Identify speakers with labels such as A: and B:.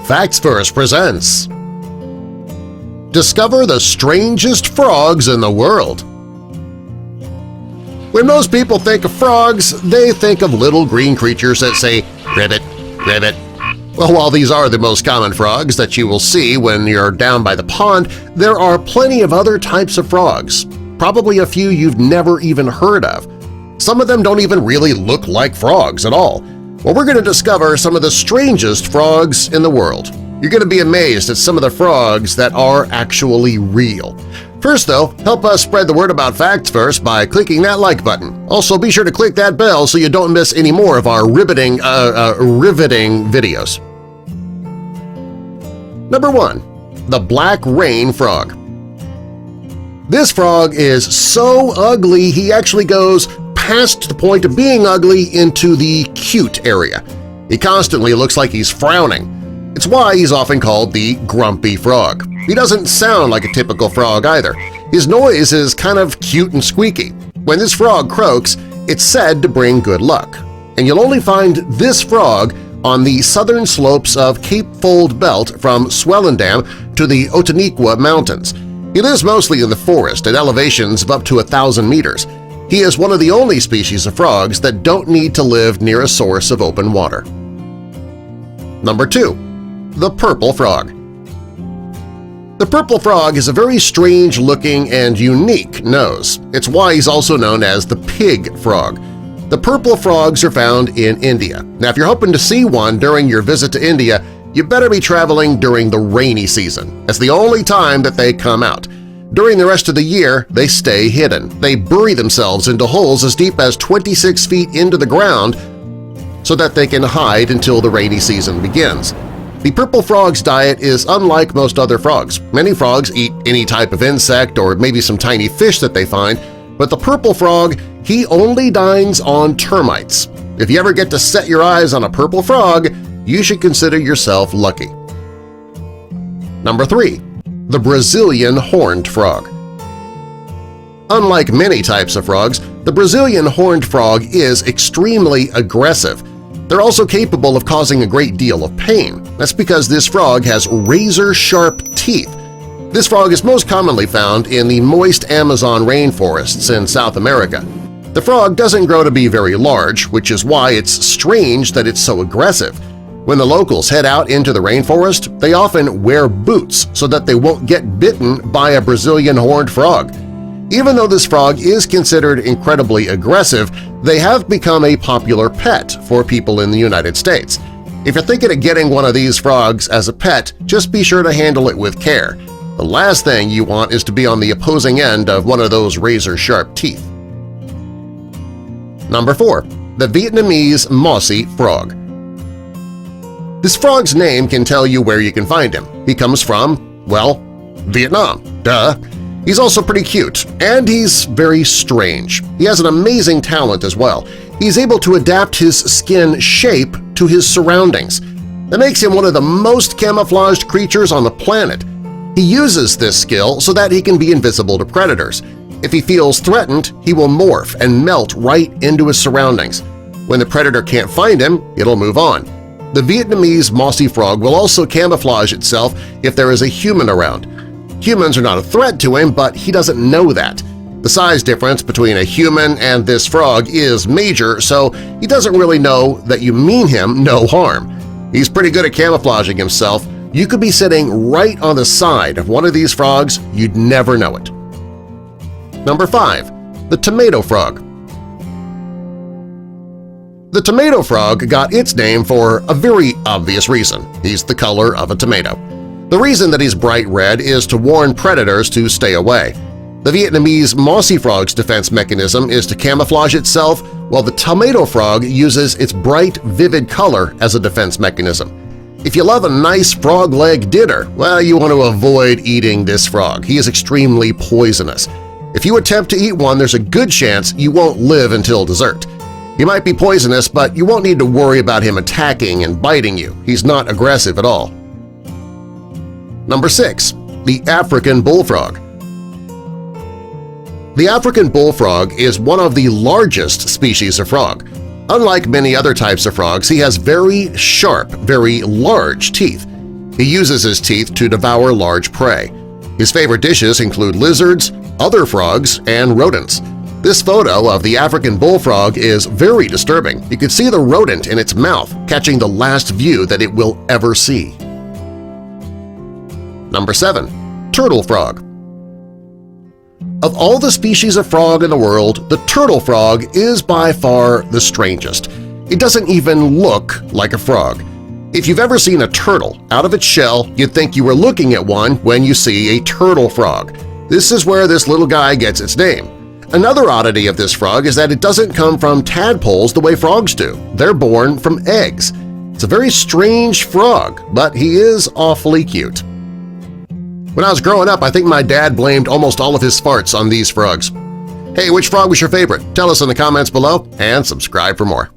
A: Facts First presents Discover the Strangest Frogs in the World. When most people think of frogs, they think of little green creatures that say, "Ribbit, ribbit." Well, while these are the most common frogs that you will see when you're down by the pond, there are plenty of other types of frogs, probably a few you've never even heard of. Some of them don't even really look like frogs at all. Well, we're going to discover some of the strangest frogs in the world. You're going to be amazed at some of the frogs that are actually real. First, though, help us spread the word about Facts First by clicking that like button. Also, be sure to click that bell so you don't miss any more of our riveting videos. Number 1. The Black Rain Frog. This frog is so ugly he actually goes past the point of being ugly into the cute area. He constantly looks like he's frowning. It's why he's often called the grumpy frog. He doesn't sound like a typical frog either. His noise is kind of cute and squeaky. When this frog croaks, it's said to bring good luck. And you'll only find this frog on the southern slopes of Cape Fold Belt from Swellendam to the Otaniqua Mountains. He lives mostly in the forest at elevations of up to 1,000 meters. He is one of the only species of frogs that don't need to live near a source of open water. Number 2. The Purple Frog. The purple frog has a very strange-looking and unique nose. It's why he's also known as the pig frog. The purple frogs are found in India. Now, if you're hoping to see one during your visit to India, you better be traveling during the rainy season. It's the only time that they come out. During the rest of the year, they stay hidden. They bury themselves into holes as deep as 26 feet into the ground so that they can hide until the rainy season begins. The purple frog's diet is unlike most other frogs. Many frogs eat any type of insect or maybe some tiny fish that they find, but the purple frog, he only dines on termites. If you ever get to set your eyes on a purple frog, you should consider yourself lucky. Number 3. The Brazilian Horned Frog. Unlike many types of frogs, the Brazilian horned frog is extremely aggressive. They're also capable of causing a great deal of pain. That's because this frog has razor-sharp teeth. This frog is most commonly found in the moist Amazon rainforests in South America. The frog doesn't grow to be very large, which is why it's strange that it's so aggressive. When the locals head out into the rainforest, they often wear boots so that they won't get bitten by a Brazilian horned frog. Even though this frog is considered incredibly aggressive, they have become a popular pet for people in the United States. If you're thinking of getting one of these frogs as a pet, just be sure to handle it with care. The last thing you want is to be on the opposing end of one of those razor-sharp teeth. Number 4. The Vietnamese Mossy Frog. This frog's name can tell you where you can find him. He comes from, well, Vietnam. Duh! He's also pretty cute, and he's very strange. He has an amazing talent as well. He's able to adapt his skin shape to his surroundings. That makes him one of the most camouflaged creatures on the planet. He uses this skill so that he can be invisible to predators. If he feels threatened, he will morph and melt right into his surroundings. When the predator can't find him, it'll move on. The Vietnamese mossy frog will also camouflage itself if there is a human around. Humans are not a threat to him, but he doesn't know that. The size difference between a human and this frog is major, so he doesn't really know that you mean him no harm. He's pretty good at camouflaging himself. You could be sitting right on the side of one of these frogs, you'd never know it. Number 5. The Tomato Frog. The tomato frog got its name for a very obvious reason. He's the color of a tomato. The reason that he's bright red is to warn predators to stay away. The Vietnamese mossy frog's defense mechanism is to camouflage itself, while the tomato frog uses its bright, vivid color as a defense mechanism. If you love a nice frog leg dinner, well, you want to avoid eating this frog. He is extremely poisonous. If you attempt to eat one, there's a good chance you won't live until dessert. He might be poisonous, but you won't need to worry about him attacking and biting you. He's not aggressive at all. Number 6. The African Bullfrog. The African bullfrog is one of the largest species of frog. Unlike many other types of frogs, he has very sharp, very large teeth. He uses his teeth to devour large prey. His favorite dishes include lizards, other frogs, and rodents. This photo of the African bullfrog is very disturbing. You can see the rodent in its mouth catching the last view that it will ever see. Number 7. Turtle frog. Of all the species of frog in the world, the turtle frog is by far the strangest. It doesn't even look like a frog. If you've ever seen a turtle out of its shell, you'd think you were looking at one when you see a turtle frog. This is where this little guy gets its name. Another oddity of this frog is that it doesn't come from tadpoles the way frogs do. They're born from eggs. It's a very strange frog, but he is awfully cute. When I was growing up, I think my dad blamed almost all of his farts on these frogs. Hey, which frog was your favorite? Tell us in the comments below and subscribe for more.